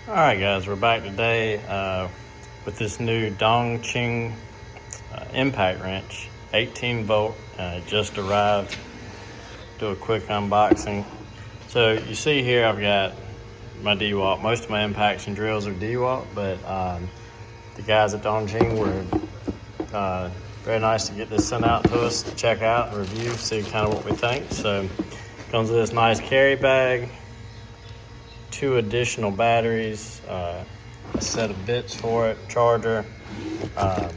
All right, guys, we're back today with this new DongCheng impact wrench, 18 volt. Just arrived. Do a quick unboxing. So you see here, I've got my DeWalt. Most of my impacts and drills are DeWalt, but the guys at DongCheng were very nice to get this sent out to us to check out and review, see kind of what we think. So comes with this nice carry bag, 2 additional batteries, a set of bits for it, charger, let's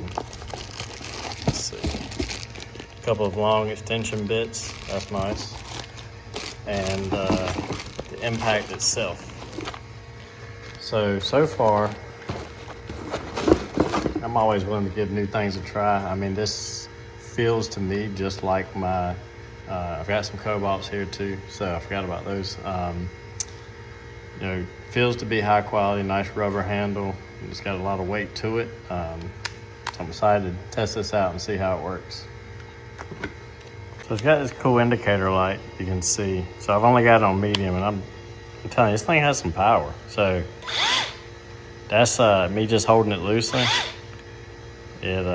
see, a couple of long extension bits, that's nice, and the impact itself. So far, I'm always willing to give new things a try. I mean, this feels to me just like my, I've got some cobalts here too, so I forgot about those. You know, feels to be high quality, nice rubber handle. It's got a lot of weight to it. So I'm excited to test this out and see how it works. So it's got this cool indicator light, you can see. So I've only got it on medium, and I'm telling you, this thing has some power. So that's me just holding it loosely. It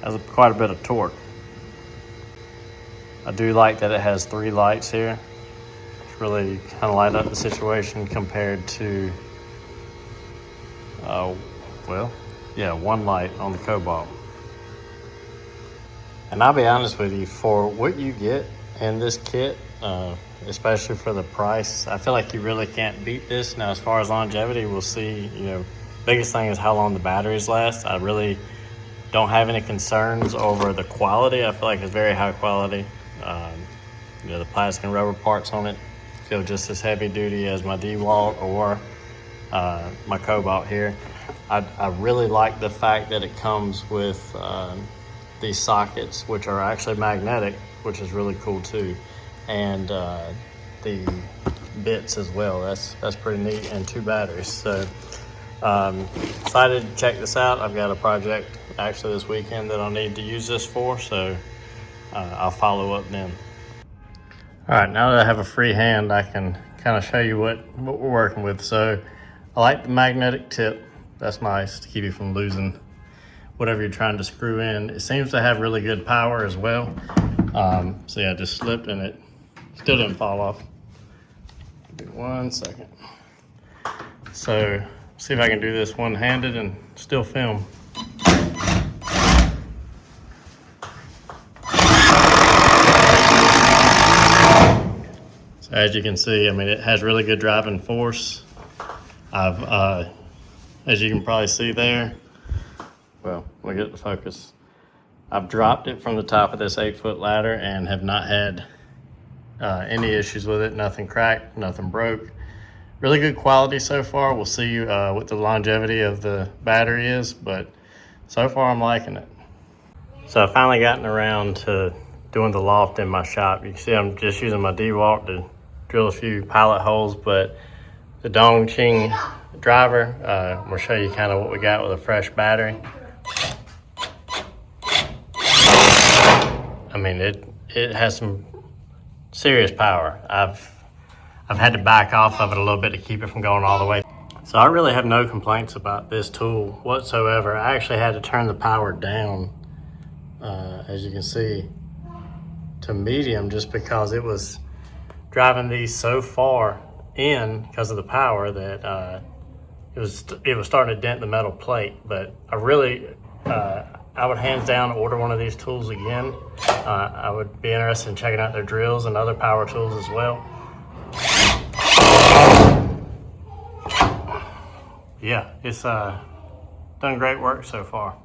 has quite a bit of torque. I do like that it has 3 lights here. Really kind of light up the situation compared to, one light on the Cobalt. And I'll be honest with you, for what you get in this kit, especially for the price, I feel like you really can't beat this. Now, as far as longevity, we'll see. You know, biggest thing is how long the batteries last. I really don't have any concerns over the quality. I feel like it's very high quality. You know, the plastic and rubber parts on it feel just as heavy duty as my DeWalt or my Cobalt here. I really like the fact that it comes with these sockets, which are actually magnetic, which is really cool too, and the bits as well. That's pretty neat, and 2 batteries. So excited to check this out. I've got a project actually this weekend that I'll need to use this for, so I'll follow up then. All right, now that I have a free hand, I can kind of show you what we're working with. So I like the magnetic tip. That's nice to keep you from losing whatever you're trying to screw in. It seems to have really good power as well. So yeah, I just slipped and it still didn't fall off. Give me 1 second. So see if I can do this one-handed and still film. So as you can see, I mean, it has really good driving force. As you can probably see there, well, let me get the focus. I've dropped it from the top of this 8-foot ladder and have not had any issues with it. Nothing cracked, nothing broke. Really good quality so far. We'll see what the longevity of the battery is, but so far I'm liking it. So I've finally gotten around to doing the loft in my shop. You can see I'm just using my DeWalt to drill a few pilot holes, but the DongCheng driver, we'll show you kind of what we got with a fresh battery. I mean, it has some serious power. I've had to back off of it a little bit to keep it from going all the way. So I really have no complaints about this tool whatsoever. I actually had to turn the power down, as you can see, to medium, just because it was driving these so far in because of the power that it was starting to dent the metal plate. But I really, I would hands down order one of these tools again. I would be interested in checking out their drills and other power tools as well. Yeah, it's done great work so far.